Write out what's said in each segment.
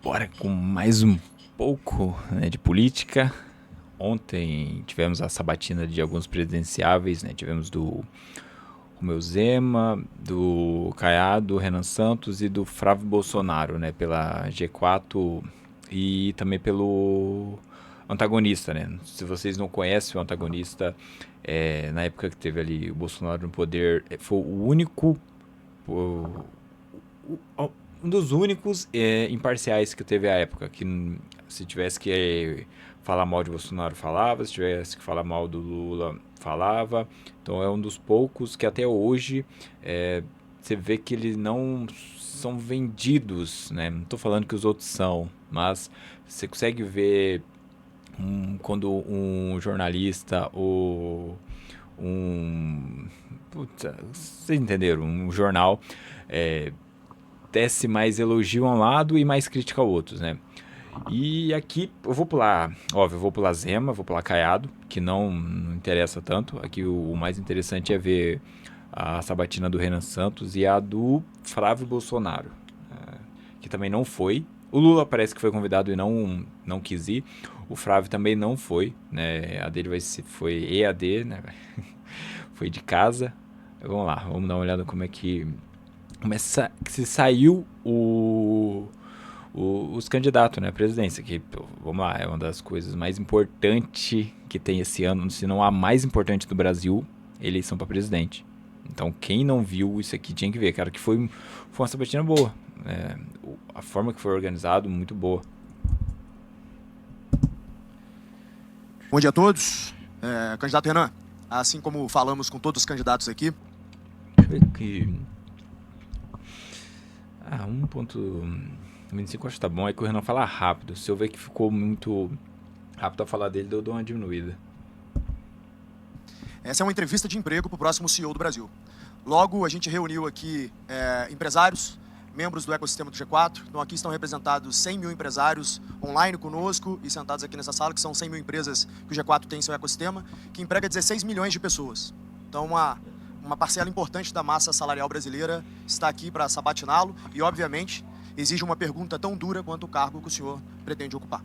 Bora com mais um pouco, né, de política. Ontem tivemos a sabatina de alguns presidenciáveis, né? Tivemos do Romeu Zema, do Caiado, Renan Santos e do Flávio Bolsonaro, né? Pela G4 e também pelo antagonista, né? Se vocês não conhecem o antagonista, na época que teve ali o Bolsonaro no poder, foi o único o- um dos únicos imparciais que teve à época, que se tivesse que falar mal de Bolsonaro, falava, se tivesse que falar mal do Lula, falava. Então é um dos poucos que até hoje você vê que eles não são vendidos, né? Não estou falando que os outros são, mas você consegue ver quando um jornalista ou um... Puta, vocês entenderam? Um jornal é, tece mais elogio a um lado e mais crítica ao outro, né? E aqui eu vou pular, óbvio, eu vou pular Zema, vou pular Caiado, que não interessa tanto. Aqui o mais interessante é ver a sabatina do Renan Santos e a do Flávio Bolsonaro, que também não foi. O Lula parece que foi convidado e não quis ir. O Flávio também não foi, né? A dele foi EAD, né? Foi de casa. Vamos lá, vamos dar uma olhada como é que se saiu os candidatos, né, à presidência, que, pô, vamos lá, é uma das coisas mais importantes que tem esse ano, se não a mais importante do Brasil, eleição para presidente. Então, quem não viu isso aqui tinha que ver, cara, que foi uma sabatina boa. A forma que foi organizado, muito boa. Bom dia a todos. Candidato Renan, assim como falamos com todos os candidatos aqui. Deixa eu ver aqui. 1.25 acho que tá bom, é que o Renan fala rápido. Se eu ver que ficou muito rápido a falar dele, eu dou uma diminuída. Essa é uma entrevista de emprego para o próximo CEO do Brasil. Logo, a gente reuniu aqui empresários, membros do ecossistema do G4. Então, aqui estão representados 100 mil empresários online conosco e sentados aqui nessa sala, que são 100 mil empresas que o G4 tem em seu ecossistema, que emprega 16 milhões de pessoas. Então, uma parcela importante da massa salarial brasileira está aqui para sabatiná-lo e, obviamente, exige uma pergunta tão dura quanto o cargo que o senhor pretende ocupar.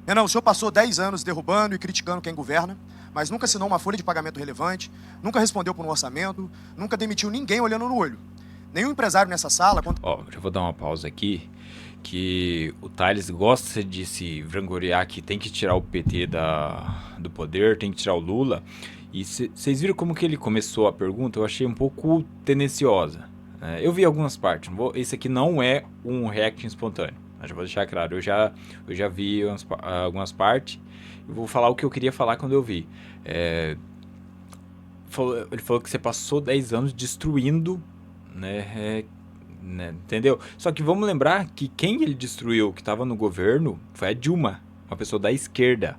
Renan, o senhor passou 10 anos derrubando e criticando quem governa, mas nunca assinou uma folha de pagamento relevante, nunca respondeu por um orçamento, nunca demitiu ninguém olhando no olho. Nenhum empresário nessa sala... Já vou dar uma pausa aqui, que o Thales gosta de se vangloriar que tem que tirar o PT do poder, tem que tirar o Lula. E vocês viram como que ele começou a pergunta? Eu achei um pouco tendenciosa. Eu vi algumas partes. Esse aqui não é um react espontâneo. Eu já vou deixar claro. Eu já vi algumas partes. Eu vou falar o que eu queria falar quando eu vi. Ele falou que você passou 10 anos destruindo, né, entendeu? Só que vamos lembrar que quem ele destruiu, que estava no governo, foi a Dilma, uma pessoa da esquerda.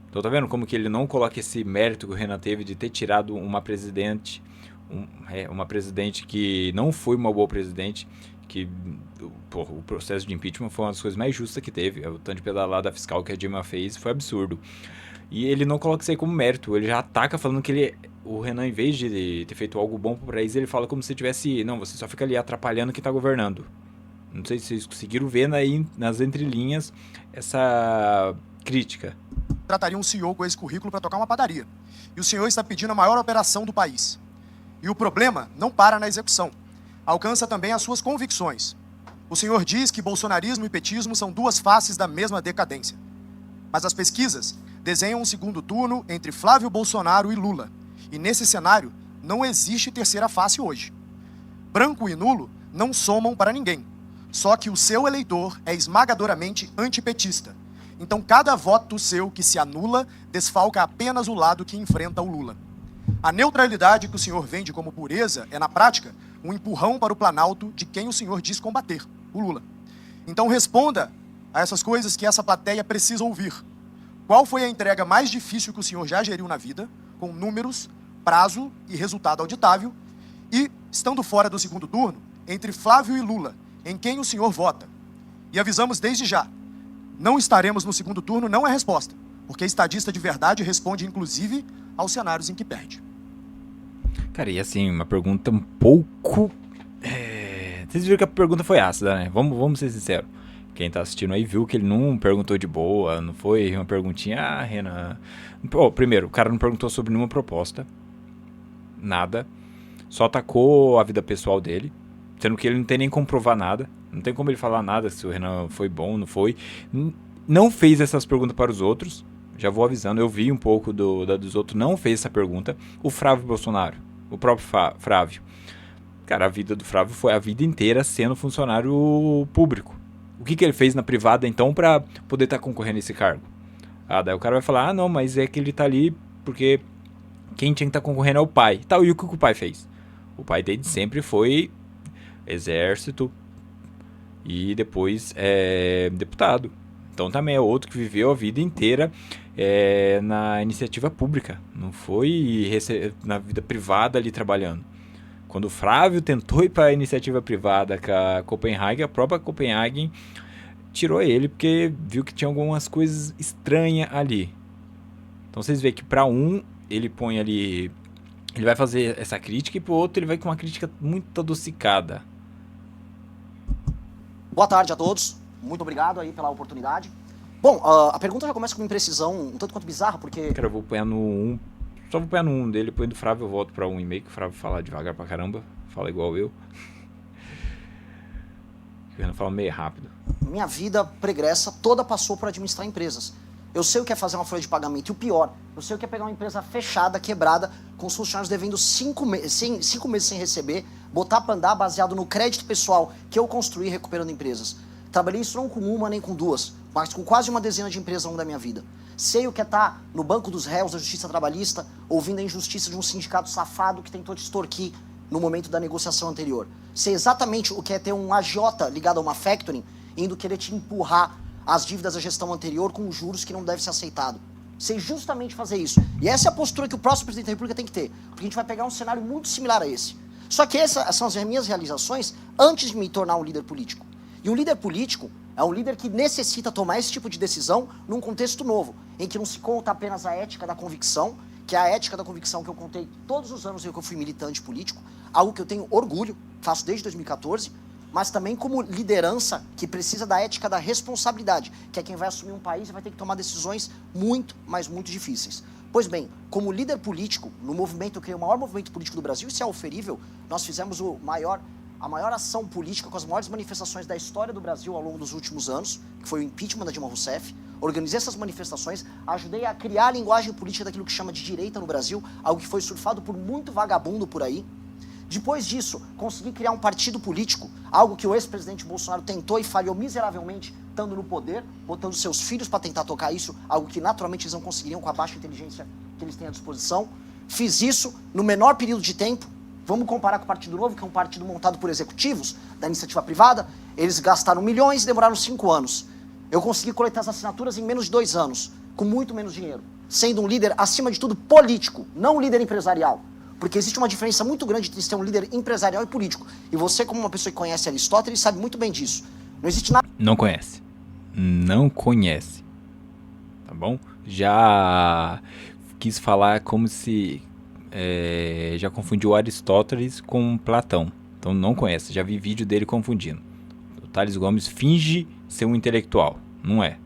Então tá vendo como que ele não coloca esse mérito que o Renan teve de ter tirado uma presidente, uma presidente que não foi uma boa presidente, que o processo de impeachment foi uma das coisas mais justas que teve. O tanto de pedalada fiscal que a Dilma fez foi absurdo. E ele não coloca isso aí como mérito, ele já ataca falando que o Renan, em vez de ter feito algo bom pro país, ele fala como se tivesse, não, você só fica ali atrapalhando quem tá governando. Não sei se vocês conseguiram ver aí nas entrelinhas essa crítica. Trataria um CEO com esse currículo para tocar uma padaria. E o senhor está pedindo a maior operação do país. E o problema não para na execução. Alcança também as suas convicções. O senhor diz que bolsonarismo e petismo são duas faces da mesma decadência. Mas as pesquisas desenham um segundo turno entre Flávio Bolsonaro e Lula. E nesse cenário, não existe terceira face hoje. Branco e nulo não somam para ninguém. Só que o seu eleitor é esmagadoramente antipetista. Então, cada voto seu que se anula desfalca apenas o lado que enfrenta o Lula. A neutralidade que o senhor vende como pureza é, na prática, um empurrão para o Planalto de quem o senhor diz combater, o Lula. Então, responda a essas coisas que essa plateia precisa ouvir. Qual foi a entrega mais difícil que o senhor já geriu na vida, com números, prazo e resultado auditável? E, estando fora do segundo turno, entre Flávio e Lula, em quem o senhor vota? E avisamos desde já, não estaremos no segundo turno não é resposta, porque estadista de verdade responde, inclusive, aos cenários em que perde. Cara, e assim, uma pergunta um pouco Vocês viram que a pergunta foi ácida, né? Vamos ser sinceros. Quem tá assistindo aí viu que ele não perguntou de boa, não foi uma perguntinha, Renan. Pô, primeiro, o cara não perguntou sobre nenhuma proposta, nada. Só atacou a vida pessoal dele, sendo que ele não tem nem como provar nada. Não tem como ele falar nada se o Renan foi bom ou não foi. Não fez essas perguntas para os outros. Já vou avisando, eu vi um pouco dos outros, não fez essa pergunta. O Flávio Bolsonaro, o próprio Flávio. Cara, a vida do Flávio foi a vida inteira sendo funcionário público. O que ele fez na privada, então, para poder estar concorrendo a esse cargo? Daí o cara vai falar, não, mas é que ele tá ali porque quem tinha que estar concorrendo é o pai. Tá, e o que o pai fez? O pai dele sempre foi exército e depois deputado. Então também é outro que viveu a vida inteira na iniciativa pública. Não foi na vida privada ali trabalhando. Quando o Flávio tentou ir para a iniciativa privada com a Copenhagen, a própria Copenhagen tirou ele porque viu que tinha algumas coisas estranhas ali. Então vocês veem que para um ele põe ali, ele vai fazer essa crítica e para o outro ele vai com uma crítica muito adocicada. Boa tarde a todos, muito obrigado aí pela oportunidade. Bom, a pergunta já começa com uma imprecisão um tanto quanto bizarra, porque... Cara, eu vou pôr no 1, só vou pôr no 1 dele, depois do Flávio eu volto para 1,5, que o Flávio fala devagar pra caramba, fala igual eu. O Renan fala meio rápido. Minha vida pregressa toda passou por administrar empresas. Eu sei o que é fazer uma folha de pagamento e o pior, eu sei o que é pegar uma empresa fechada, quebrada, com os funcionários devendo 5 meses sem receber, botar pra andar baseado no crédito pessoal que eu construí recuperando empresas. Trabalhei isso não com uma nem com duas, mas com quase uma dezena de empresas ao longo da minha vida. Sei o que é estar no banco dos réus da justiça trabalhista, ouvindo a injustiça de um sindicato safado que tentou te extorquir no momento da negociação anterior. Sei exatamente o que é ter um agiota ligado a uma factoring, indo querer te empurrar as dívidas da gestão anterior com juros que não deve ser aceitado. Sei justamente fazer isso. E essa é a postura que o próximo presidente da República tem que ter, porque a gente vai pegar um cenário muito similar a esse. Só que essas são as minhas realizações antes de me tornar um líder político. E um líder político é um líder que necessita tomar esse tipo de decisão num contexto novo, em que não se conta apenas a ética da convicção, que é a ética da convicção que eu contei todos os anos em que eu fui militante político, algo que eu tenho orgulho, faço desde 2014, mas também como liderança que precisa da ética da responsabilidade, que é quem vai assumir um país e vai ter que tomar decisões muito, mas muito difíceis. Pois bem, como líder político, no movimento, eu criei o maior movimento político do Brasil, isso é oferível, nós fizemos a maior ação política com as maiores manifestações da história do Brasil ao longo dos últimos anos, que foi o impeachment da Dilma Rousseff. Organizei essas manifestações, ajudei a criar a linguagem política daquilo que chama de direita no Brasil, algo que foi surfado por muito vagabundo por aí. Depois disso, consegui criar um partido político, algo que o ex-presidente Bolsonaro tentou e falhou miseravelmente, estando no poder, botando seus filhos para tentar tocar isso, algo que naturalmente eles não conseguiriam com a baixa inteligência que eles têm à disposição. Fiz isso no menor período de tempo. Vamos comparar com o Partido Novo, que é um partido montado por executivos da iniciativa privada. Eles gastaram milhões e demoraram 5 anos. Eu consegui coletar as assinaturas em menos de 2 anos, com muito menos dinheiro, sendo um líder, acima de tudo, político, não um líder empresarial. Porque existe uma diferença muito grande entre ser um líder empresarial e político. E você, como uma pessoa que conhece Aristóteles, sabe muito bem disso. Não existe nada... Não conhece. Não conhece. Tá bom? Já quis falar como se... já confundiu Aristóteles com Platão. Então não conhece. Já vi vídeo dele confundindo. O Thales Gomes finge ser um intelectual. Não é.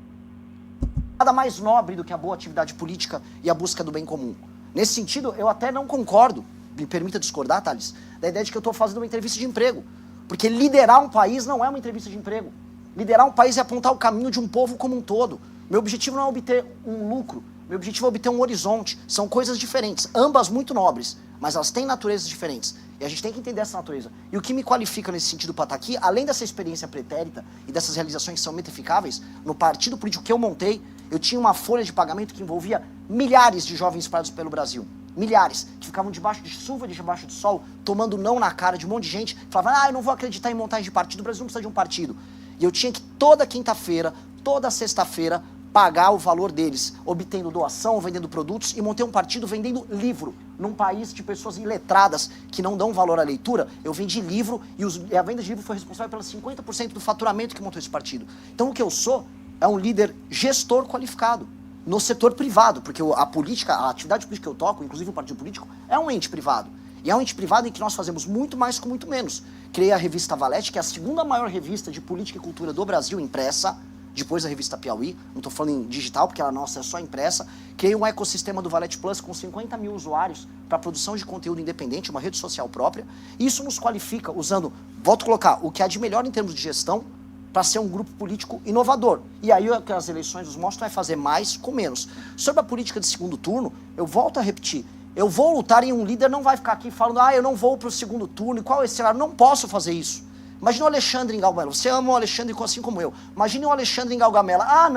Nada mais nobre do que a boa atividade política e a busca do bem comum. Nesse sentido, eu até não concordo, me permita discordar, Thales, da ideia de que eu estou fazendo uma entrevista de emprego. Porque liderar um país não é uma entrevista de emprego. Liderar um país é apontar o caminho de um povo como um todo. Meu objetivo não é obter um lucro, meu objetivo é obter um horizonte. São coisas diferentes, ambas muito nobres, mas elas têm naturezas diferentes. E a gente tem que entender essa natureza. E o que me qualifica nesse sentido para estar aqui, além dessa experiência pretérita e dessas realizações que são metrificáveis, no partido político que eu montei, eu tinha uma folha de pagamento que envolvia milhares de jovens espalhados pelo Brasil. Milhares, que ficavam debaixo de chuva, debaixo de sol, tomando não na cara de um monte de gente, falavam, eu não vou acreditar em montagem de partido, o Brasil não precisa de um partido. E eu tinha que toda quinta-feira, toda sexta-feira, pagar o valor deles, obtendo doação, vendendo produtos, e montei um partido vendendo livro. Num país de pessoas iletradas que não dão valor à leitura, eu vendi livro e a venda de livro foi responsável pelos 50% do faturamento que montou esse partido. Então o que eu sou é um líder gestor qualificado no setor privado, porque a política, a atividade política que eu toco, inclusive o partido político, é um ente privado. E é um ente privado em que nós fazemos muito mais com muito menos. Criei a revista Valete, que é a segunda maior revista de política e cultura do Brasil, impressa, depois da revista Piauí. Não estou falando em digital, porque ela nossa é só impressa. Criei um ecossistema do Valete Plus com 50 mil usuários para produção de conteúdo independente, uma rede social própria. Isso nos qualifica usando, volto a colocar, o que há de melhor em termos de gestão, para ser um grupo político inovador. E aí o que as eleições nos mostram é fazer mais com menos. Sobre a política de segundo turno, eu volto a repetir, eu vou lutar e um líder não vai ficar aqui falando, eu não vou para o segundo turno, e qual é esse cenário? Não posso fazer isso. Imagina o Alexandre em Galgamela, você ama o Alexandre assim como eu. Imagine o Alexandre em Galgamela,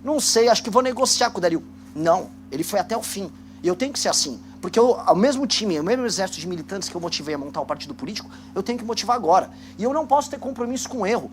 não sei, acho que vou negociar com o Dario. Não, ele foi até o fim. E eu tenho que ser assim, porque o mesmo time, o mesmo exército de militantes que eu motivei a montar o partido político, eu tenho que motivar agora. E eu não posso ter compromisso com o erro.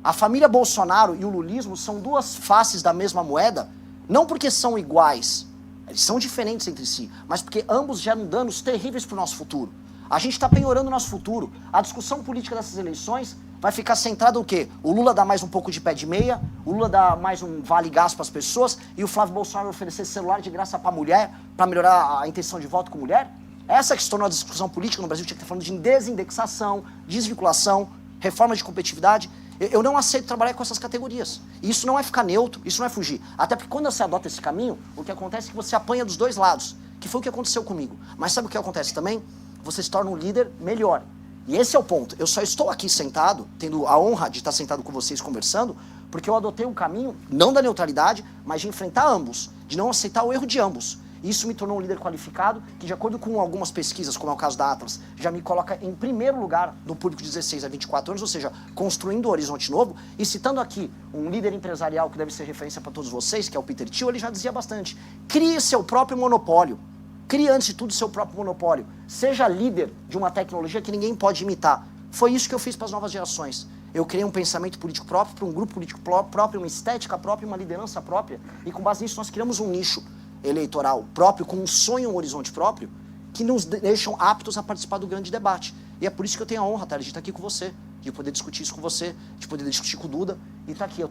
A família Bolsonaro e o lulismo são duas faces da mesma moeda, não porque são iguais, eles são diferentes entre si, mas porque ambos geram danos terríveis para o nosso futuro. A gente está penhorando o nosso futuro. A discussão política dessas eleições vai ficar centrada no quê? O Lula dá mais um pouco de pé de meia, o Lula dá mais um vale-gás para as pessoas e o Flávio Bolsonaro oferecer celular de graça para mulher, para melhorar a intenção de voto com mulher? Essa que se tornou a discussão política no Brasil, tinha que estar falando de desindexação, desvinculação, reforma de competitividade. Eu não aceito trabalhar com essas categorias. E isso não é ficar neutro, isso não é fugir. Até porque quando você adota esse caminho, o que acontece é que você apanha dos dois lados, que foi o que aconteceu comigo. Mas sabe o que acontece também? Você se torna um líder melhor. E esse é o ponto. Eu só estou aqui sentado, tendo a honra de estar sentado com vocês conversando, porque eu adotei um caminho, não da neutralidade, mas de enfrentar ambos, de não aceitar o erro de ambos. Isso me tornou um líder qualificado, que de acordo com algumas pesquisas, como é o caso da Atlas, já me coloca em primeiro lugar no público de 16 a 24 anos, ou seja, construindo um horizonte novo. E citando aqui um líder empresarial que deve ser referência para todos vocês, que é o Peter Thiel, ele já dizia bastante, crie seu próprio monopólio. Crie, antes de tudo, seu próprio monopólio. Seja líder de uma tecnologia que ninguém pode imitar. Foi isso que eu fiz para as novas gerações. Eu criei um pensamento político próprio, para um grupo político próprio, uma estética própria, uma liderança própria. E com base nisso nós criamos um nicho eleitoral próprio, com um sonho, um horizonte próprio, que nos deixam aptos a participar do grande debate. E é por isso que eu tenho a honra, Thales, de estar aqui com você, de poder discutir isso com você, de poder discutir com o Duda. E estar aqui.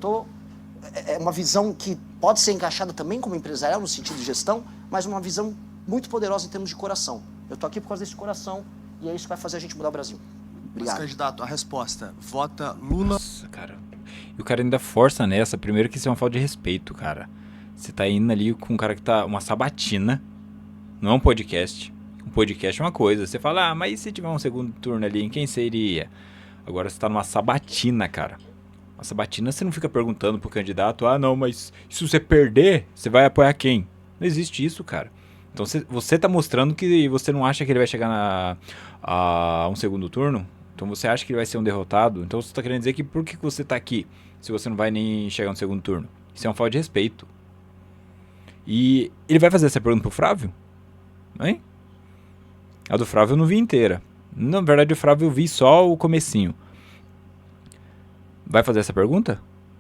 É uma visão que pode ser encaixada também como empresarial, no sentido de gestão, mas uma visão muito poderosa em termos de coração. Eu estou aqui por causa desse coração e é isso que vai fazer a gente mudar o Brasil. Obrigado. Mas, candidato, a resposta, vota Lula... Nossa, cara. E o cara ainda força nessa. Primeiro que isso é uma falta de respeito, cara. Você tá indo ali com um cara que tá... Uma sabatina. Não é um podcast. Um podcast é uma coisa. Você fala, mas e se tiver um segundo turno ali, em quem seria? Agora você tá numa sabatina, cara. Uma sabatina você não fica perguntando pro candidato, não, mas se você perder, você vai apoiar quem? Não existe isso, cara. Então você tá mostrando que você não acha que ele vai chegar a um segundo turno? Então você acha que ele vai ser um derrotado? Então você tá querendo dizer que por que você tá aqui se você não vai nem chegar no segundo turno? Isso é uma falta de respeito. E ele vai fazer essa pergunta pro Flávio? Hein? A do Flávio eu não vi inteira. Na verdade o Flávio eu vi só o comecinho. Vai fazer essa pergunta?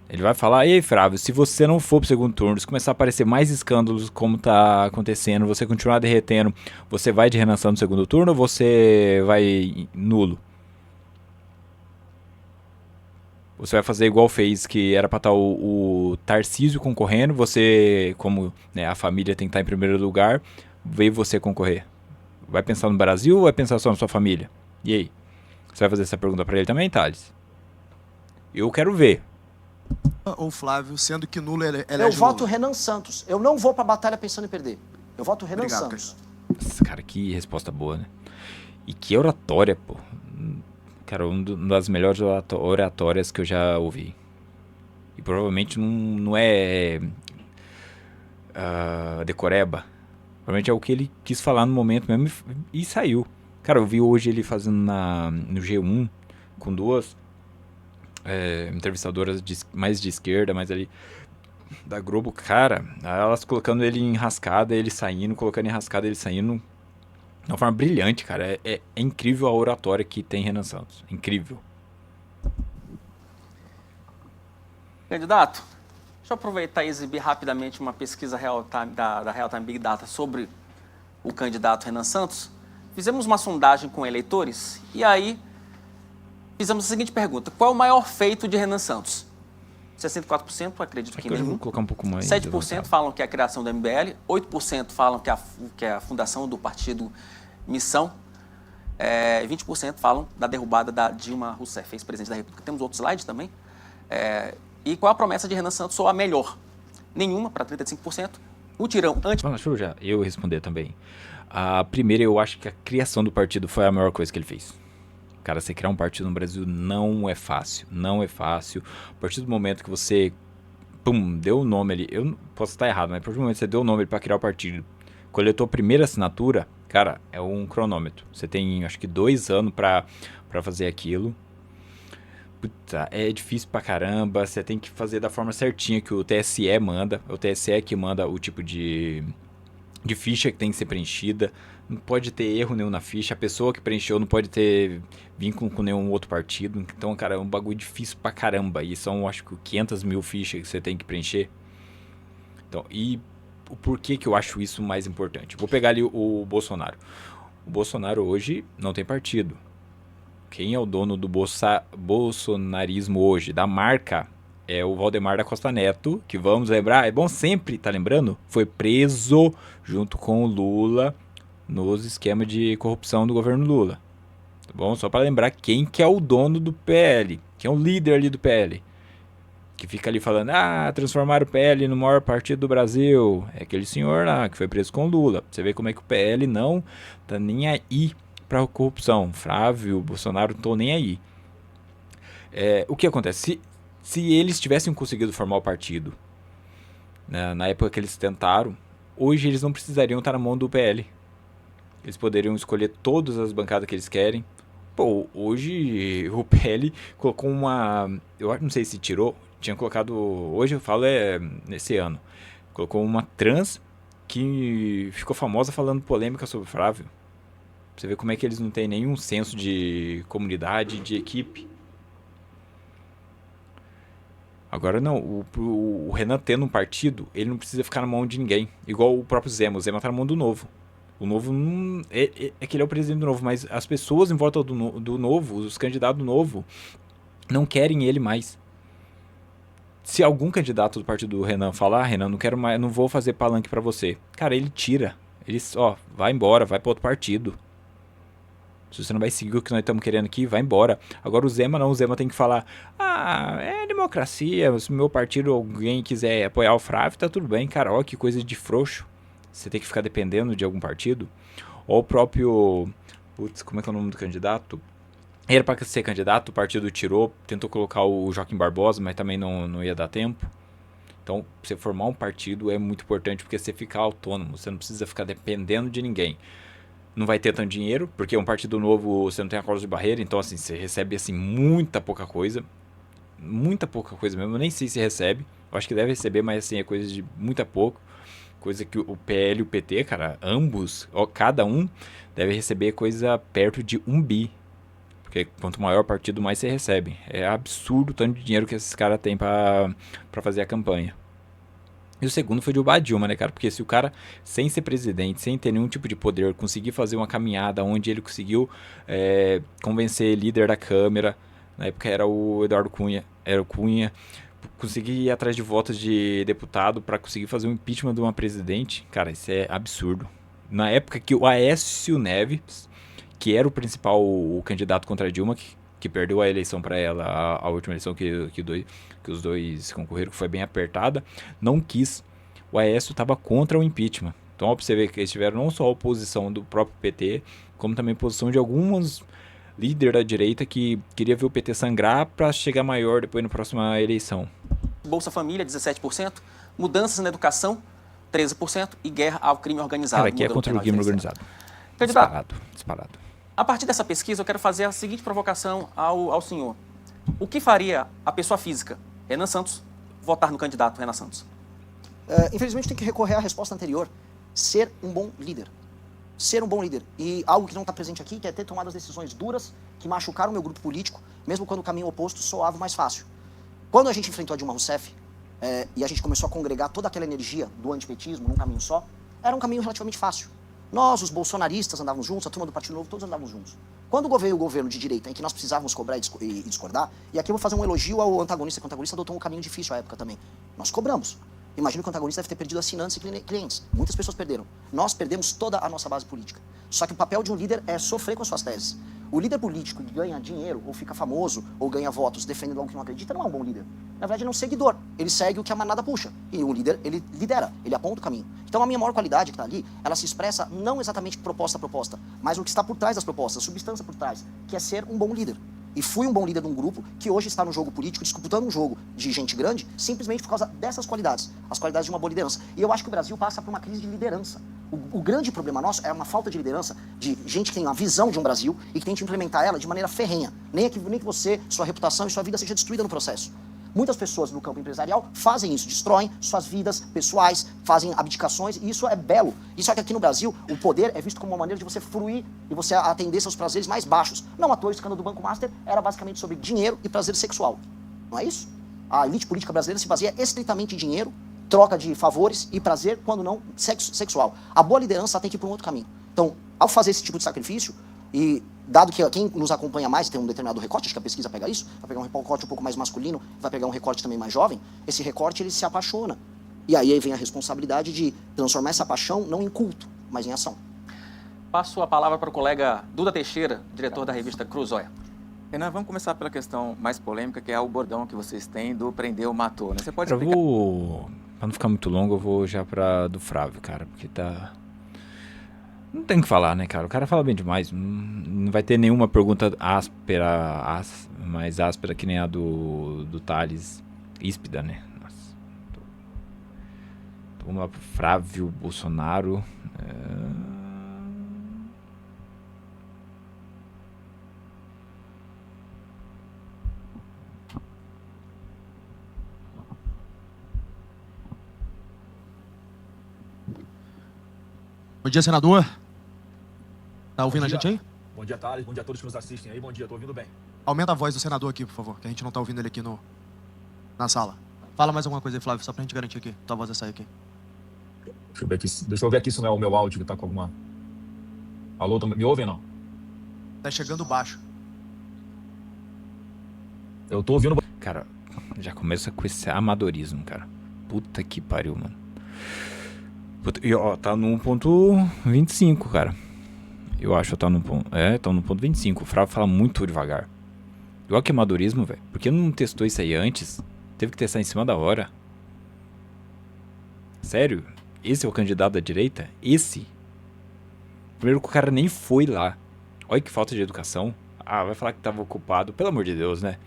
Ele vai falar, ei Flávio, se você não for pro segundo turno, se começar a aparecer mais escândalos como tá acontecendo, você continuar derretendo, você vai de Renan Santos no segundo turno ou você vai nulo? Você vai fazer igual fez, que era pra estar o Tarcísio concorrendo, você, como né, a família tem que estar em primeiro lugar, veio você concorrer. Vai pensar no Brasil ou vai pensar só na sua família? E aí? Você vai fazer essa pergunta pra ele também, Thales? Eu quero ver. Ou Flávio, sendo que nulo elege Eu voto Lula. Renan Santos. Eu não vou pra batalha pensando em perder. Eu voto Renan Obrigado, Santos. Nossa, cara, que resposta boa, né? E que oratória, pô. Cara, uma das melhores oratórias que eu já ouvi. E provavelmente não é decoreba. Provavelmente é o que ele quis falar no momento mesmo e saiu. Cara, eu vi hoje ele fazendo no G1 com duas entrevistadoras mais de esquerda, mais ali da Globo. Cara, elas colocando ele em rascada, ele saindo, colocando em rascada, ele saindo. De uma forma brilhante, cara. É incrível a oratória que tem Renan Santos. Incrível. Candidato, deixa eu aproveitar e exibir rapidamente uma pesquisa da Real Time Big Data sobre o candidato Renan Santos. Fizemos uma sondagem com eleitores e aí fizemos a seguinte pergunta. Qual é o maior feito de Renan Santos? 64% acredito que eu nenhum. vou colocar um pouco mais. 7% falam que é a criação do MBL, 8% falam que é a fundação do partido Missão, 20% falam da derrubada da Dilma Rousseff, ex-presidente da República. Temos outro slide também. E qual a promessa de Renan Santos ou a melhor? Nenhuma, para 35%. O tirão anti... Deixa eu responder também. A primeira, eu acho que a criação do partido foi a maior coisa que ele fez. Cara, você criar um partido no Brasil não é fácil. Não é fácil. A partir do momento que você deu o nome ali, eu posso estar errado, mas a partir do momento que você deu o nome para criar o partido, coletou a primeira assinatura, cara, é um cronômetro. Você tem, acho que 2 anos para fazer aquilo. Puta, é difícil pra caramba. Você tem que fazer da forma certinha que o TSE manda. O TSE que manda o tipo de ficha que tem que ser preenchida. Não pode ter erro nenhum na ficha. A pessoa que preencheu não pode ter vínculo com nenhum outro partido. Então, cara, é um bagulho difícil pra caramba. E são, acho que, 500 mil fichas que você tem que preencher. Então, e o porquê que eu acho isso mais importante? Vou pegar ali o Bolsonaro. O Bolsonaro hoje não tem partido. Quem é o dono do bolsonarismo hoje, da marca, é o Valdemar da Costa Neto, que vamos lembrar, é bom sempre estar lembrando, foi preso junto com o Lula nos esquemas de corrupção do governo Lula. Tá bom? Só para lembrar quem que é o dono do PL, quem é o líder ali do PL. Que fica ali falando, transformaram o PL no maior partido do Brasil. É aquele senhor lá que foi preso com o Lula. Você vê como é que o PL não tá nem aí para corrupção. Flávio, Bolsonaro não estão nem aí. O que acontece? Se eles tivessem conseguido formar o partido, né, na época que eles tentaram, hoje eles não precisariam estar na mão do PL. Eles poderiam escolher todas as bancadas que eles querem. Pô, hoje o PL colocou uma... Eu não sei se tirou, tinha colocado... Hoje eu falo nesse ano. Colocou uma trans que ficou famosa falando polêmica sobre o Flávio. Você vê como é que eles não têm nenhum senso de comunidade, de equipe. Agora não, o Renan tendo um partido, ele não precisa ficar na mão de ninguém. Igual o próprio Zema. O Zema tá na mão do Novo. O Novo não... É que ele é o presidente do Novo, mas as pessoas em volta do Novo, os candidatos do Novo, não querem ele mais. Se algum candidato do partido do Renan falar, Renan, não quero mais, não vou fazer palanque pra você. Cara, ele tira. Ele, vai embora, vai pra outro partido. Se você não vai seguir o que nós estamos querendo aqui, vai embora. Agora o Zema não, o Zema tem que falar, é democracia, se o meu partido alguém quiser apoiar o Flávio, tá tudo bem, cara, ó, que coisa de frouxo. Você tem que ficar dependendo de algum partido. Ou o próprio, como é que é o nome do candidato? Era para ser candidato, o partido tirou, tentou colocar o Joaquim Barbosa, mas também não ia dar tempo. Então, você formar um partido é muito importante, porque você fica autônomo, você não precisa ficar dependendo de ninguém. Não vai ter tanto dinheiro, porque um partido novo você não tem a cláusula de barreira, então assim, você recebe assim muita pouca coisa mesmo, eu nem sei se recebe, eu acho que deve receber, mas assim, é coisa de muita pouco, coisa que o PL e o PT, cara, ambos, cada um deve receber coisa perto de 1 bi, porque quanto maior o partido, mais você recebe. É absurdo o tanto de dinheiro que esses caras têm pra fazer a campanha. E o segundo foi derrubar a Dilma, né, cara? Porque se o cara, sem ser presidente, sem ter nenhum tipo de poder, conseguir fazer uma caminhada onde ele conseguiu convencer líder da Câmara, na época era o Eduardo Cunha, conseguir ir atrás de votos de deputado para conseguir fazer um impeachment de uma presidente, cara, isso é absurdo. Na época que o Aécio Neves, que era o principal candidato contra a Dilma, que perdeu a eleição para ela, a última eleição que os dois concorreram, que foi bem apertada, não quis. O Aécio estava contra o impeachment. Então, ó, pra você ver que eles tiveram não só a oposição do próprio PT, como também a oposição de alguns líderes da direita que queria ver o PT sangrar para chegar maior depois na próxima eleição. Bolsa Família, 17%. Mudanças na educação, 13%. E guerra ao crime organizado. Cara, aqui é contra o crime organizado. Disparado. A partir dessa pesquisa, eu quero fazer a seguinte provocação ao senhor. O que faria a pessoa física, Renan Santos, votar no candidato Renan Santos? Infelizmente, tem que recorrer à resposta anterior. Ser um bom líder. Ser um bom líder. E algo que não está presente aqui, que é ter tomado as decisões duras que machucaram o meu grupo político, mesmo quando o caminho oposto soava mais fácil. Quando a gente enfrentou a Dilma Rousseff, e a gente começou a congregar toda aquela energia do antipetismo num caminho só, era um caminho relativamente fácil. Nós, os bolsonaristas, andávamos juntos, a turma do Partido Novo, todos andávamos juntos. Quando veio o governo de direita, em que nós precisávamos cobrar e discordar, e aqui eu vou fazer um elogio ao antagonista, que o antagonista adotou um caminho difícil à época também. Nós cobramos. Imagina que o antagonista deve ter perdido assinantes e clientes. Muitas pessoas perderam. Nós perdemos toda a nossa base política. Só que o papel de um líder é sofrer com as suas teses. O líder político que ganha dinheiro, ou fica famoso, ou ganha votos defendendo algo que não acredita, não é um bom líder. Na verdade, ele é um seguidor. Ele segue o que a manada puxa. E o líder, ele lidera, ele aponta o caminho. Então, a minha maior qualidade que está ali, ela se expressa não exatamente proposta a proposta, mas o que está por trás das propostas, a substância por trás, que é ser um bom líder. E fui um bom líder de um grupo que hoje está no jogo político, disputando um jogo de gente grande, simplesmente por causa dessas qualidades, as qualidades de uma boa liderança. E eu acho que o Brasil passa por uma crise de liderança. O grande problema nosso é uma falta de liderança, de gente que tem uma visão de um Brasil e que tente implementar ela de maneira ferrenha. Nem que você, sua reputação e sua vida seja destruída no processo. Muitas pessoas no campo empresarial fazem isso, destroem suas vidas pessoais, fazem abdicações, e isso é belo. E só que aqui no Brasil, o poder é visto como uma maneira de você fruir e você atender seus prazeres mais baixos. Não à toa, o escândalo do Banco Master era basicamente sobre dinheiro e prazer sexual. Não é isso? A elite política brasileira se baseia estritamente em dinheiro, troca de favores e prazer, quando não sexual. A boa liderança tem que ir por um outro caminho. Então, ao fazer esse tipo de sacrifício, e dado que quem nos acompanha mais tem um determinado recorte, acho que a pesquisa pega isso, vai pegar um recorte um pouco mais masculino, vai pegar um recorte também mais jovem, esse recorte ele se apaixona. E aí vem a responsabilidade de transformar essa paixão não em culto, mas em ação. Passo a palavra para o colega Duda Teixeira, diretor da revista Cruzoia. Renan, vamos começar pela questão mais polêmica, que é o bordão que vocês têm do prendeu, matou, né? Você pode Eu explicar? pra não ficar muito longo, eu vou já pra do Flávio, cara, porque tá... Não tem o que falar, né, cara? O cara fala bem demais. Não vai ter nenhuma pergunta mais áspera que nem a do Thales Híspida, né? Nossa. Então, vamos lá pro Flávio Bolsonaro. Bom dia, senador. Tá ouvindo Bom a dia. gente aí? Bom dia, Thales. Bom dia a todos que nos assistem aí. Bom dia, tô ouvindo bem. Aumenta a voz do senador aqui, por favor, que a gente não tá ouvindo ele aqui na sala. Fala mais alguma coisa aí, Flávio, só pra gente garantir que tua voz vai sair aqui. Deixa eu ver aqui se não é o meu áudio que tá com alguma... Alô, me ouvem não? Tá chegando baixo. Eu tô ouvindo... Cara, já começa com esse amadorismo, cara. Puta que pariu, mano. Puta, e ó, tá no 1.25, cara. Eu acho que tá no ponto... tá no ponto 25. O Flávio fala muito devagar. Igual que amadorismo, velho. Por que não testou isso aí antes? Teve que testar em cima da hora. Sério? Esse é o candidato da direita? Esse? Primeiro que o cara nem foi lá. Olha que falta de educação. Ah, vai falar que tava ocupado. Pelo amor de Deus, né?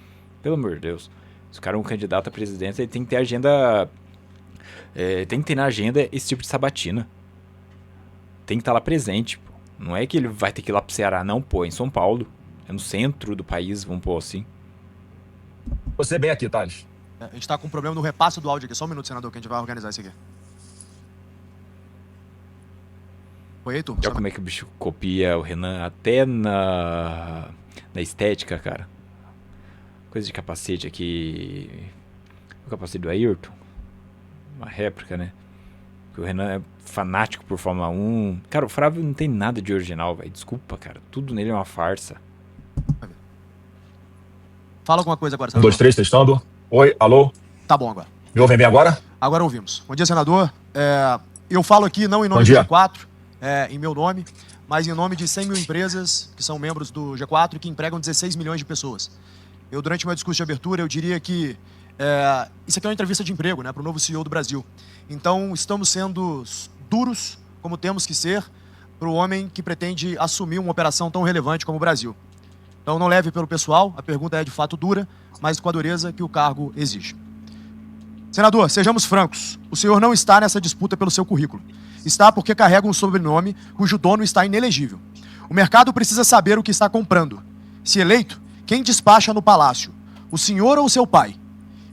Pelo amor de Deus. Se o cara é um candidato à presidência, ele tem que ter agenda... tem que ter na agenda esse tipo de sabatina. Tem que estar lá presente, pô. Não é que ele vai ter que ir lá pro Ceará, não, pô. É em São Paulo. É no centro do país, vamos pôr assim. Você bem aqui, Thales. A gente tá com um problema no repasse do áudio aqui. Só um minuto, senador, que a gente vai organizar isso aqui. Oi, Heitor. Olha como é que o bicho copia o Renan até na estética, cara. Coisa de capacete aqui. O capacete do Ayrton. Uma réplica, né? Porque o Renan é fanático por Fórmula 1. Cara, o Flávio não tem nada de original, velho. Desculpa, cara. Tudo nele é uma farsa. Fala alguma coisa agora, 1, senador. 2, 3, testando. Oi, alô? Tá bom agora. Me ouvem bem agora? Agora ouvimos. Bom dia, senador. Eu falo aqui não em nome Bom do dia. G4, em meu nome, mas em nome de 100 mil empresas que são membros do G4 e que empregam 16 milhões de pessoas. Durante o meu discurso de abertura, eu diria que isso aqui é uma entrevista de emprego, né, para o novo CEO do Brasil. Então, estamos sendo duros, como temos que ser, para o homem que pretende assumir uma operação tão relevante como o Brasil. Então, não leve pelo pessoal, a pergunta é de fato dura, mas com a dureza que o cargo exige. Senador, sejamos francos, o senhor não está nessa disputa pelo seu currículo. Está porque carrega um sobrenome cujo dono está inelegível. O mercado precisa saber o que está comprando. Se eleito, quem despacha no palácio? O senhor ou o seu pai?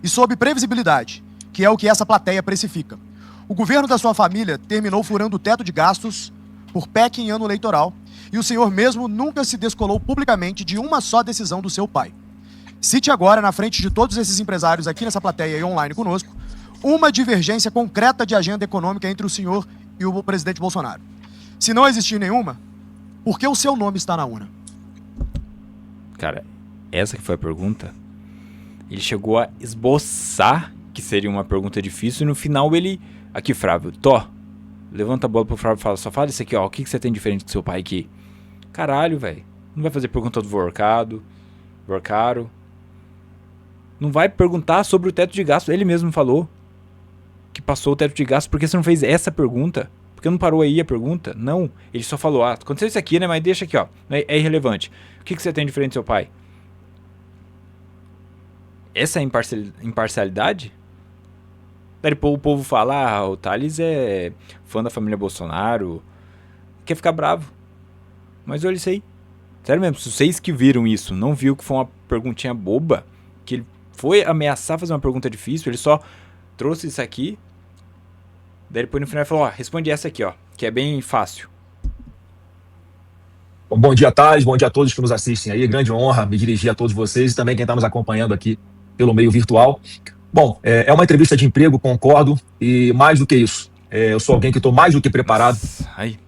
E sob previsibilidade, que é o que essa plateia precifica. O governo da sua família terminou furando o teto de gastos por PEC em ano eleitoral e o senhor mesmo nunca se descolou publicamente de uma só decisão do seu pai. Cite agora, na frente de todos esses empresários aqui nessa plateia e online conosco, uma divergência concreta de agenda econômica entre o senhor e o presidente Bolsonaro. Se não existir nenhuma, por que o seu nome está na urna? Cara, essa que foi a pergunta. Ele chegou a esboçar que seria uma pergunta difícil, e no final ele... Aqui, Flávio, Tó, levanta a bola pro Flávio e fala, só fala isso aqui, ó, o que você tem diferente do seu pai aqui? Caralho, velho. Não vai fazer pergunta do Vorcaro. Não vai perguntar sobre o teto de gasto. Ele mesmo falou que passou o teto de gasto. Por que você não fez essa pergunta? Por que não parou aí a pergunta? Não. Ele só falou, aconteceu isso aqui, né? Mas deixa aqui, ó. É irrelevante. O que você tem diferente do seu pai? Essa é imparcialidade? Daí o povo fala, o Thales é fã da família Bolsonaro. Quer ficar bravo. Mas olha isso aí. Sério mesmo, se vocês que viram isso não viu que foi uma perguntinha boba, que ele foi ameaçar fazer uma pergunta difícil, ele só trouxe isso aqui, daí depois no final ele falou, responde essa aqui, ó, que é bem fácil. Bom dia, Thales, bom dia a todos que nos assistem aí, grande honra me dirigir a todos vocês e também quem está nos acompanhando aqui pelo meio virtual. Bom, é uma entrevista de emprego, concordo, e mais do que isso, eu sou alguém que estou mais do que preparado. Ai,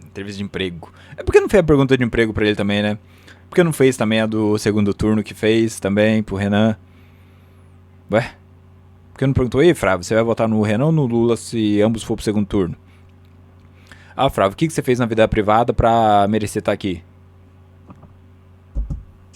entrevista de emprego. É porque não fez a pergunta de emprego pra ele também, né? Porque não fez também a do segundo turno que fez também pro Renan. Ué? Porque não perguntou, ei, Flávio, você vai votar no Renan ou no Lula se ambos for pro segundo turno? Flávio, o que você fez na vida privada pra merecer estar aqui?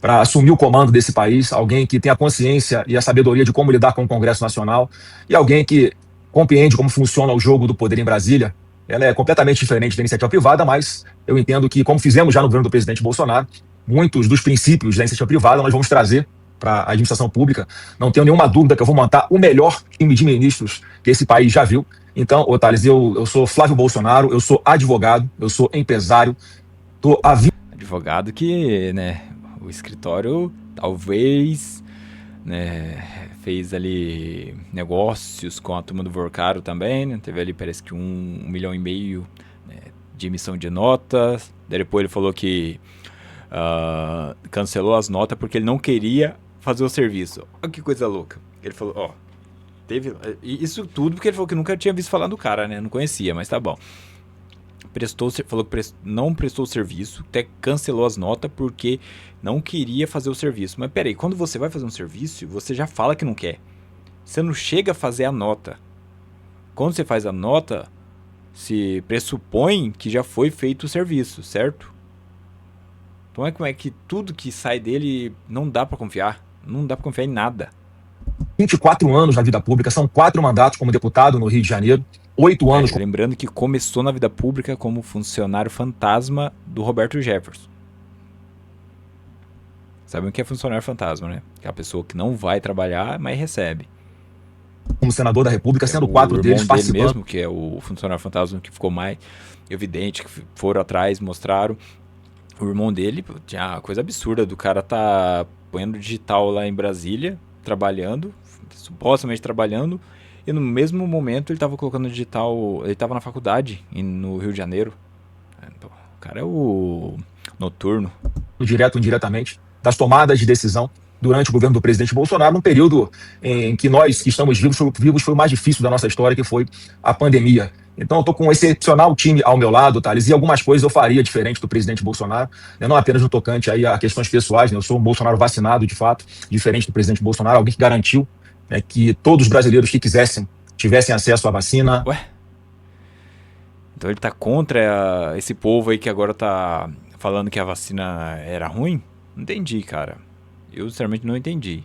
Para assumir o comando desse país, alguém que tem a consciência e a sabedoria de como lidar com o Congresso Nacional e alguém que compreende como funciona o jogo do poder em Brasília. Ela é completamente diferente da iniciativa privada, mas eu entendo que, como fizemos já no governo do presidente Bolsonaro, muitos dos princípios da iniciativa privada nós vamos trazer para a administração pública. Não tenho nenhuma dúvida que eu vou montar o melhor time de ministros que esse país já viu. Então, Thales, eu sou Flávio Bolsonaro, eu sou advogado, eu sou empresário. Advogado que, né, o escritório talvez, né, fez ali negócios com a turma do Vorcaro também, né? Teve ali parece que 1,5 milhão, né, de emissão de notas. Daí depois ele falou que cancelou as notas porque ele não queria fazer o serviço. Olha que coisa louca. Ele falou, teve isso tudo porque ele falou que nunca tinha visto falar do cara, né? Não conhecia, mas tá bom. Falou que não prestou o serviço, até cancelou as notas porque não queria fazer o serviço. Mas peraí, quando você vai fazer um serviço, você já fala que não quer. Você não chega a fazer a nota. Quando você faz a nota, se pressupõe que já foi feito o serviço, certo? Então como é que tudo que sai dele não dá pra confiar. Não dá pra confiar em nada. 24 anos na vida pública, são 4 mandatos como deputado no Rio de Janeiro, 8 anos... Lembrando que começou na vida pública como funcionário fantasma do Roberto Jefferson. Sabem o que é funcionário fantasma, né? Que é a pessoa que não vai trabalhar, mas recebe. Como senador da República, sendo 4 deles participando... mesmo, que é o funcionário fantasma que ficou mais evidente, que foram atrás, mostraram. O irmão dele, tinha uma coisa absurda do cara tá põendo digital lá em Brasília, trabalhando, supostamente trabalhando, e no mesmo momento ele tava colocando digital, ele tava na faculdade no Rio de Janeiro. Então, o cara é o noturno. Direto ou indiretamente, das tomadas de decisão durante o governo do presidente Bolsonaro, num período em que nós que estamos vivos foi o mais difícil da nossa história, que foi a pandemia. Então eu estou com um excepcional time ao meu lado, Thales, e algumas coisas eu faria diferente do presidente Bolsonaro, né? Não apenas no tocante aí a questões pessoais, né? Eu sou um Bolsonaro vacinado, de fato, diferente do presidente Bolsonaro, alguém que garantiu, né, que todos os brasileiros que quisessem tivessem acesso à vacina. Ué? Então ele tá contra esse povo aí que agora tá falando que a vacina era ruim? Não entendi, cara. Eu, sinceramente, não entendi.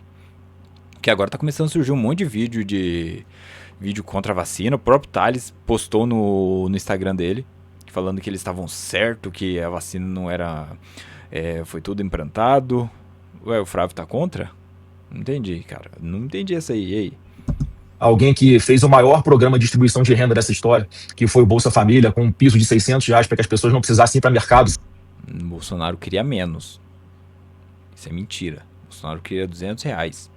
Porque agora tá começando a surgir um monte de vídeo contra a vacina. O próprio Thales postou no Instagram dele, falando que eles estavam certo, que a vacina não era... foi tudo implantado. Ué, o Flávio tá contra? Não entendi, cara. Não entendi essa aí. E aí? Alguém que fez o maior programa de distribuição de renda dessa história, que foi o Bolsa Família, com um piso de R$600 para que as pessoas não precisassem ir para mercado. Bolsonaro queria menos. Isso é mentira. Bolsonaro queria R$200.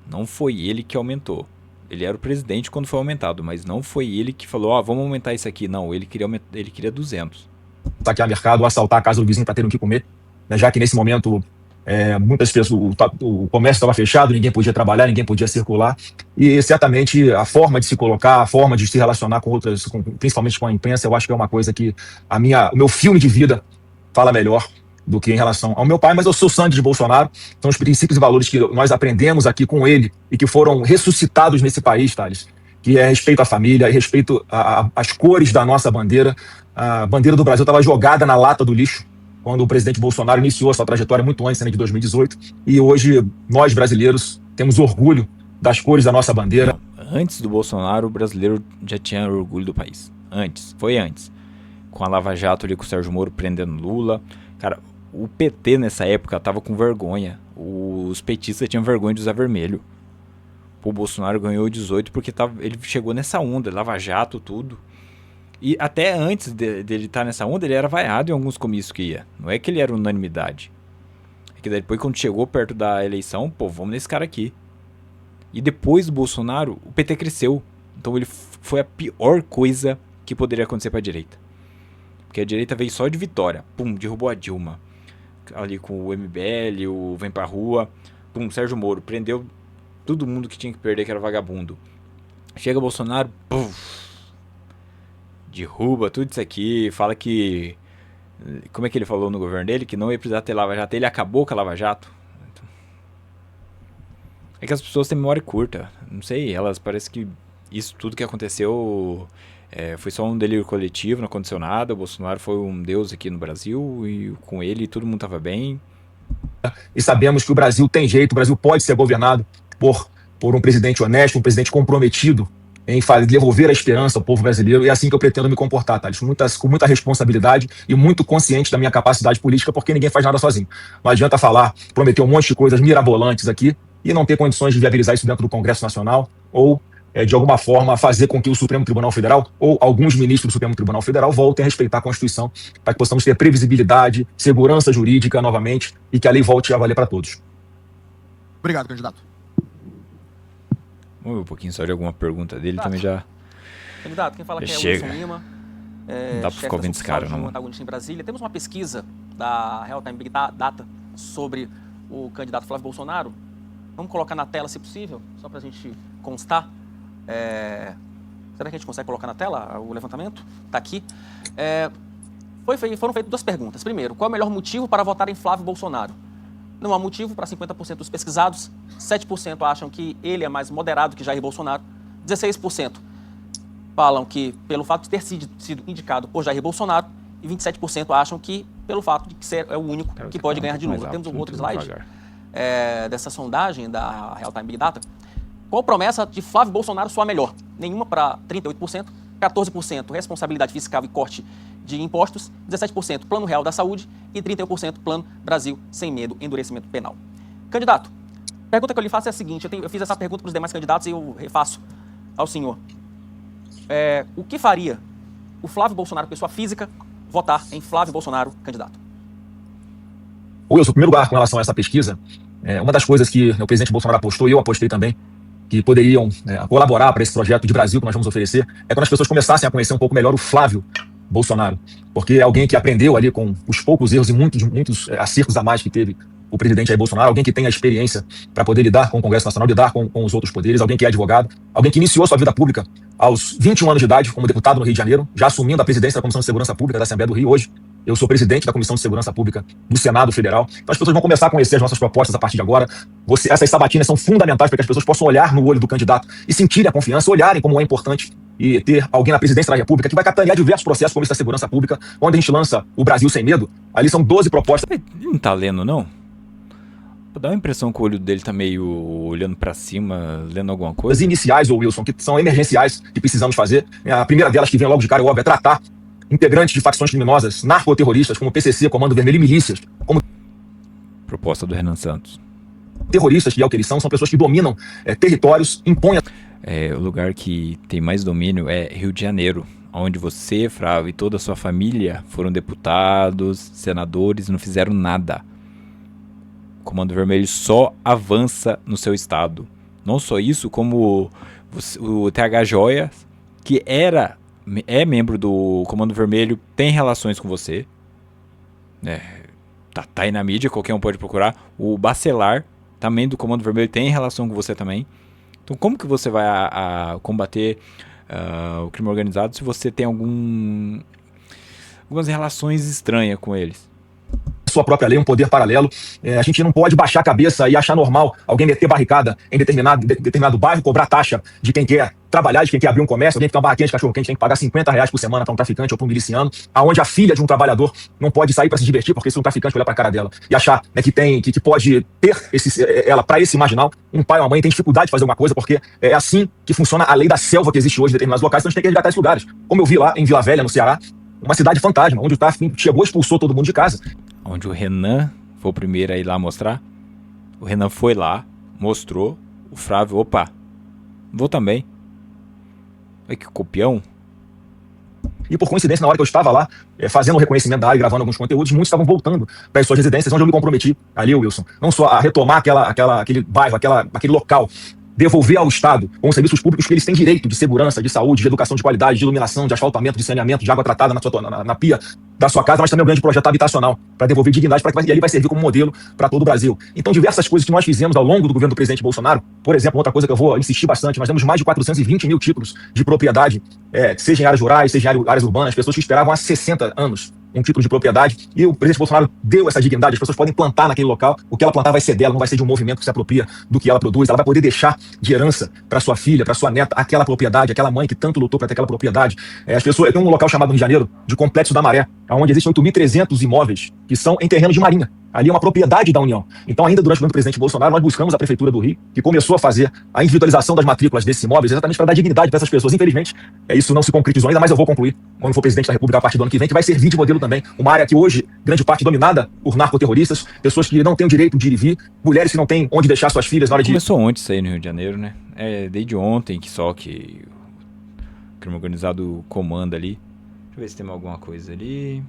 Não foi ele que aumentou. Ele era o presidente quando foi aumentado, mas não foi ele que falou, vamos aumentar isso aqui. Não, ele queria 200. Saquear mercado, assaltar a casa do vizinho para ter o que comer, né? Já que nesse momento muitas pessoas, o comércio estava fechado, ninguém podia trabalhar, ninguém podia circular, e certamente a forma de se colocar, a forma de se relacionar com outras, principalmente com a imprensa, eu acho que é uma coisa que o meu filme de vida fala melhor. do que em relação ao meu pai, mas eu sou sangue de Bolsonaro. São os princípios e valores que nós aprendemos aqui com ele e que foram ressuscitados nesse país, Thales, que é respeito à família, respeito às cores da nossa bandeira. A bandeira do Brasil estava jogada na lata do lixo quando o presidente Bolsonaro iniciou a sua trajetória muito antes, né, de 2018, e hoje nós brasileiros temos orgulho das cores da nossa bandeira. Não, antes do Bolsonaro, o brasileiro já tinha orgulho do país. Foi antes. Com a Lava Jato ali, com o Sérgio Moro prendendo Lula. Cara, o PT nessa época tava com vergonha. Os petistas tinham vergonha de usar vermelho. O Bolsonaro ganhou 18 porque ele chegou nessa onda, Lava Jato, tudo. E até antes dele estar nessa onda, ele era vaiado em alguns comícios que ia. Não é que ele era unanimidade. É que depois, quando chegou perto da eleição, pô, vamos nesse cara aqui. E depois do Bolsonaro, o PT cresceu. Então ele foi a pior coisa que poderia acontecer pra direita. Porque a direita veio só de vitória. Pum, derrubou a Dilma. Ali com o MBL, o Vem Pra Rua. Pum, Sérgio Moro. Prendeu todo mundo que tinha que perder, que era vagabundo. Chega Bolsonaro, puf, derruba tudo isso aqui, fala que... Como é que ele falou no governo dele? Que não ia precisar ter Lava Jato. Ele acabou com a Lava Jato. É que as pessoas têm memória curta. Não sei, elas parecem que isso tudo que aconteceu foi só um delírio coletivo, não aconteceu nada. O Bolsonaro foi um deus aqui no Brasil e com ele todo mundo estava bem. E sabemos que o Brasil tem jeito, o Brasil pode ser governado por um presidente honesto, um presidente comprometido em devolver a esperança ao povo brasileiro, e é assim que eu pretendo me comportar, Thales, com muita responsabilidade e muito consciente da minha capacidade política, porque ninguém faz nada sozinho. Não adianta prometer um monte de coisas mirabolantes aqui e não ter condições de viabilizar isso dentro do Congresso Nacional ou, de alguma forma, fazer com que o Supremo Tribunal Federal ou alguns ministros do Supremo Tribunal Federal voltem a respeitar a Constituição para que possamos ter previsibilidade, segurança jurídica novamente e que a lei volte a valer para todos. Obrigado, candidato. Vamos ver um pouquinho só de alguma pergunta dele também já. Candidato, quem fala já que é o chega. Wilson Lima. Não dá pra ficar ouvindo esse cara, não. Antagonista em Brasília. Temos uma pesquisa da Real Time Big Data sobre o candidato Flávio Bolsonaro. Vamos colocar na tela, se possível, só pra gente constar. Será que a gente consegue colocar na tela o levantamento? Tá aqui. Foram feitas duas perguntas. Primeiro, qual é o melhor motivo para votar em Flávio Bolsonaro? Não há motivo para 50% dos pesquisados. 7% acham que ele é mais moderado que Jair Bolsonaro. 16% falam que pelo fato de ter sido indicado por Jair Bolsonaro. E 27% acham que pelo fato de ser o único que pode ganhar de Lula. Temos um outro slide dessa sondagem da Real Time Big Data. Qual promessa de Flávio Bolsonaro soa melhor? Nenhuma para 38%, 14% responsabilidade fiscal e corte de impostos, 17% plano real da saúde e 31% plano Brasil sem medo, endurecimento penal. Candidato, a pergunta que eu lhe faço é a seguinte, eu fiz essa pergunta para os demais candidatos e eu refaço ao senhor. O que faria o Flávio Bolsonaro, pessoa física, votar em Flávio Bolsonaro, candidato? Wilson, em primeiro lugar, com relação a essa pesquisa, uma das coisas que o presidente Bolsonaro apostou, e eu apostei também, que poderiam colaborar para esse projeto de Brasil que nós vamos oferecer, é quando as pessoas começassem a conhecer um pouco melhor o Flávio Bolsonaro, porque é alguém que aprendeu ali com os poucos erros e muitos acertos a mais que teve o presidente Jair Bolsonaro, alguém que tem a experiência para poder lidar com o Congresso Nacional, lidar com os outros poderes, alguém que é advogado, alguém que iniciou sua vida pública aos 21 anos de idade como deputado no Rio de Janeiro, já assumindo a presidência da Comissão de Segurança Pública da Assembleia do Rio hoje. Eu sou presidente da Comissão de Segurança Pública do Senado Federal. Então as pessoas vão começar a conhecer as nossas propostas a partir de agora. Essas sabatinas são fundamentais para que as pessoas possam olhar no olho do candidato e sentirem a confiança, olharem como é importante e ter alguém na presidência da República que vai capitanear diversos processos como esse da segurança pública. Quando a gente lança o Brasil Sem Medo, ali são 12 propostas. Ele não tá lendo, não? Dá uma impressão que o olho dele tá meio olhando pra cima, lendo alguma coisa. As iniciais, Wilson, que são emergenciais que precisamos fazer. A primeira delas, que vem logo de cara, óbvio, é tratar integrantes de facções criminosas, narcoterroristas, como PCC, Comando Vermelho e milícias, como proposta do Renan Santos. Terroristas, que é o que eles são pessoas que dominam territórios, impõem... O lugar que tem mais domínio é Rio de Janeiro, onde você, Flávio, e toda a sua família foram deputados, senadores e não fizeram nada. O Comando Vermelho só avança no seu estado. Não só isso, como o TH Joia, que é membro do Comando Vermelho, tem relações com você. Tá aí na mídia, qualquer um pode procurar. O Bacelar, também do Comando Vermelho, tem relação com você também. Então como que você vai combater o crime organizado se você tem algumas relações estranhas com eles? sua própria lei, um poder paralelo. A gente não pode baixar a cabeça e achar normal alguém meter barricada em determinado bairro, cobrar taxa de quem quer trabalhar, de quem quer abrir um comércio, alguém que tem uma barraquinha de cachorro-quente tem que pagar R$ 50 por semana para um traficante ou para um miliciano, aonde a filha de um trabalhador não pode sair para se divertir, porque se um traficante olhar para a cara dela e achar, né, que pode ter ela para esse marginal, um pai ou uma mãe tem dificuldade de fazer alguma coisa, porque é assim que funciona a lei da selva que existe hoje em determinados locais, então a gente tem que resgatar esses lugares. Como eu vi lá em Vila Velha, no Ceará, uma cidade fantasma, onde o tráfico chegou e expulsou todo mundo de casa. Onde o Renan foi o primeiro a ir lá mostrar. O Renan foi lá, mostrou. O Flávio, opa, vou também. Olha que copião. E por coincidência, na hora que eu estava lá, fazendo o reconhecimento da área e gravando alguns conteúdos, muitos estavam voltando para as suas residências, onde eu me comprometi ali, Wilson, não só a retomar aquele bairro, aquele local, devolver ao Estado com os serviços públicos que eles têm direito de segurança, de saúde, de educação de qualidade, de iluminação, de asfaltamento, de saneamento, de água tratada na pia da sua casa, mas também um grande projeto habitacional para devolver dignidade, e ali vai servir como modelo para todo o Brasil. Então, diversas coisas que nós fizemos ao longo do governo do presidente Bolsonaro, por exemplo, outra coisa que eu vou insistir bastante, nós temos mais de 420 mil títulos de propriedade, seja em áreas rurais, seja em áreas urbanas, pessoas que esperavam há 60 anos um título de propriedade, e o presidente Bolsonaro deu essa dignidade, as pessoas podem plantar naquele local, o que ela plantar vai ser dela, não vai ser de um movimento que se apropria do que ela produz, ela vai poder deixar de herança para sua filha, para sua neta, aquela propriedade, aquela mãe que tanto lutou para ter aquela propriedade. As pessoas, tem um local chamado no Rio de Janeiro, de Complexo da Maré, onde existem 8.300 imóveis que são em terreno de marinha. Ali é uma propriedade da União. Então, ainda durante o governo do presidente Bolsonaro, nós buscamos a Prefeitura do Rio, que começou a fazer a individualização das matrículas desses imóveis, exatamente para dar dignidade para essas pessoas. Infelizmente, isso não se concretizou ainda, mas eu vou concluir, quando for presidente da República a partir do ano que vem, que vai servir de modelo também. Uma área que hoje, grande parte dominada por narcoterroristas, pessoas que não têm o direito de ir e vir, mulheres que não têm onde deixar suas filhas na hora de... Começou ontem isso aí no Rio de Janeiro, né? Desde ontem que o crime organizado comanda ali. Deixa eu ver se tem alguma coisa ali...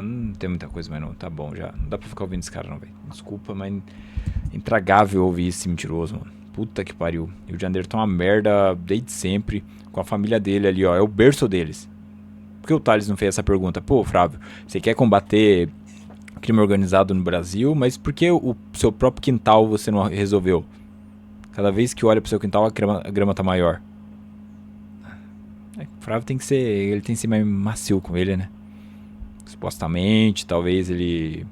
não tem muita coisa mais não, tá bom já. Não dá pra ficar ouvindo esse cara não, velho. Desculpa, mas intragável ouvir esse mentiroso, mano. Puta que pariu. Rio de Janeiro tá uma merda desde sempre, com a família dele ali, ó. É o berço deles. Por que o Thales não fez essa pergunta? Pô, Flávio, você quer combater crime organizado no Brasil, mas por que o seu próprio quintal você não resolveu? Cada vez que olha pro seu quintal, a grama tá maior. O Flávio tem que ser mais macio com ele, né? Supostamente, talvez ele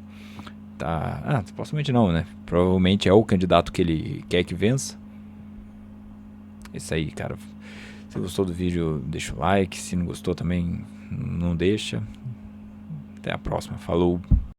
tá... supostamente não, né? Provavelmente é o candidato que ele quer que vença. Isso aí, cara. Se gostou do vídeo, deixa o like. Se não gostou também, não deixa. Até a próxima. Falou.